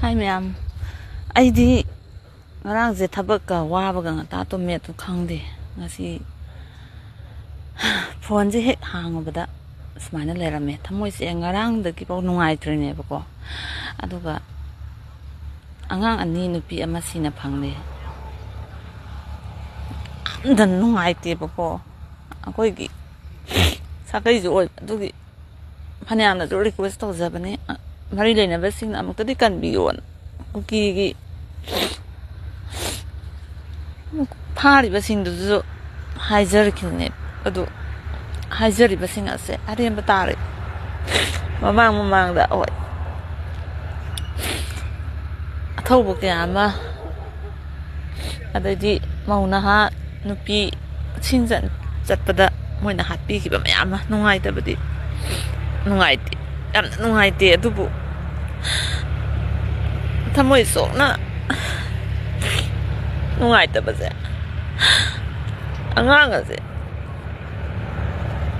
Hai ma'am, ꯑꯩꯗꯤ ꯉꯔꯥꯡꯁꯦ ꯊꯕꯛꯀ ꯋꯥꯕꯒ ꯉꯟꯇꯥ ꯇꯨꯝꯃꯦ ꯑꯗꯨ ꯈꯪꯗꯦ. ꯉꯁꯤ ꯐꯣꯟꯁꯦ ꯍꯦꯛ ꯍꯥꯡꯉꯨꯕꯗ ꯁꯨꯃꯥꯏꯅ ꯂꯩꯔꯝꯃꯦ. ꯊꯃꯣꯏꯁꯦ ꯉꯔꯥꯡꯗꯒꯤꯐꯥꯎ ꯅꯨꯡꯉꯥꯏꯇ꯭ꯔꯤꯅꯦꯕꯀꯣ. ꯑꯗꯨꯒ ꯑꯉꯥꯡ ꯑꯅꯤ ꯅꯨꯄꯤ ꯑꯃ ꯁꯤꯅ ꯐꯪꯂꯦ. ꯌꯥꯝꯅ ꯅꯨꯡꯉꯥꯏꯇꯦꯕꯀꯣ. ꯑꯩꯈꯣꯏꯒꯤ ꯁꯥꯒꯩꯁꯨ ꯑꯣꯏꯕ ꯑꯗꯨꯒꯤ ꯐꯅꯌꯥꯝꯅꯁꯨ ꯔꯤꯀ꯭ꯋꯦꯁ ꯇꯧꯖꯕꯅꯦ. ꯃꯔꯤ ꯂꯩꯅꯕꯁꯤꯡꯅ ꯑꯃꯨꯛꯇꯗꯤ ꯀꯟꯕꯤꯌꯣꯅ. ꯀꯨꯀꯤꯒꯤ ꯐꯥꯔꯤꯕꯁꯤꯡꯗꯨꯁꯨ ꯍꯥꯏꯖꯔꯛꯈꯤꯕꯅꯦ. ꯑꯗꯨ ꯍꯥꯏꯖꯔꯤꯕꯁꯤꯡ ꯑꯁꯦ ꯑꯔꯦꯝꯕ ꯇꯥꯔꯦ. ꯃꯃꯥꯡꯗ ꯍꯣꯏ ꯑꯊꯧꯕ ꯀꯌా ꯑꯃ, ꯑꯗꯩꯗꯤ ꯃꯧ ꯅꯍꯥ ꯅꯨꯄꯤ ꯁꯤꯡ ꯆꯠꯄꯗ ꯃꯣꯏꯅ ꯍꯥꯠꯄꯤꯈꯤꯕ ꯃꯌꯥꯝ ꯑꯃ ꯅꯨꯡꯉꯥꯏꯇꯦ. ꯌꯥꯝꯅ ꯅꯨꯡꯉꯥꯏꯇꯦ. ꯑꯗꯨꯕꯨ ꯊꯃꯣꯏ ꯁꯣꯛꯅ ꯅꯨꯡꯉꯥꯏꯇꯕꯁꯦ,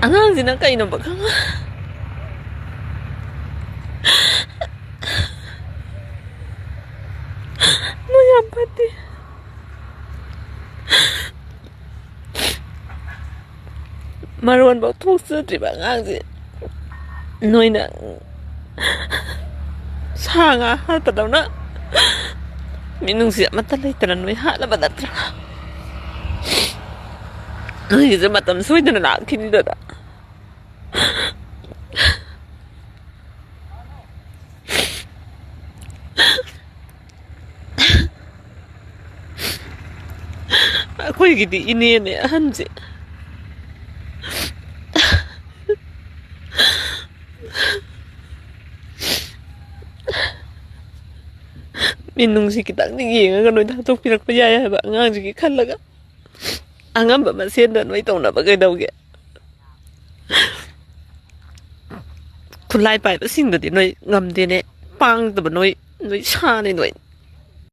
ꯑꯉꯥꯡꯁꯤꯅ ꯀꯩꯅꯣꯕ ꯈꯪꯉ ꯅꯣꯏ ꯌꯥꯝ ꯐꯠꯇꯦ. ꯃꯔꯣꯟꯐꯥꯎ ꯊꯣꯛꯆꯗ꯭ꯔꯤꯕ ꯑꯉꯥꯡꯁꯦ ꯅꯣꯏꯅ ꯁꯥ ꯉꯥ ꯍꯥꯠꯄꯗꯧꯅ ꯃꯤꯅꯨꯡꯁꯤ ꯑꯃꯠꯇ ꯂꯩꯇꯅ ꯅꯣꯏ ꯍꯥꯠꯂꯕ ꯅꯠꯇ꯭ꯔꯥ? ꯅꯣꯏꯒꯤꯁꯦ ꯃꯇꯝ ꯁꯣꯏꯗꯅ ꯂꯥꯛꯈꯤꯅꯤꯗꯅ. ꯑꯩꯈꯣꯏꯒꯤꯗꯤ ꯏꯅꯦꯅꯦ ꯑꯍꯟꯁꯦ. ꯃꯤꯅꯨꯡꯁꯤ ꯈꯤꯇꯪꯗꯤ ꯌꯦꯡꯉꯒ ꯅꯣꯏꯗ ꯍꯥꯠꯇꯣꯛꯄꯤꯔꯛꯄ ꯌꯥꯏ ꯍꯥꯏꯕ ꯑꯉꯥꯡꯁꯤꯒꯤ ꯈꯜꯂꯒ. ꯑꯉꯝꯕ ꯃꯁꯦꯟꯗ ꯅꯣꯏ ꯇꯧꯅꯕ ꯀꯩꯗꯧꯒꯦ? ꯈꯨꯠꯂꯥꯏ ꯄꯥꯏꯕꯁꯤꯡꯗꯨꯗꯤ ꯅꯣꯏ ꯉꯝꯗꯦꯅꯦ. ꯄꯥꯡꯗꯕ ꯅꯣꯏ ꯁꯥꯅꯤ ꯅꯣꯏ.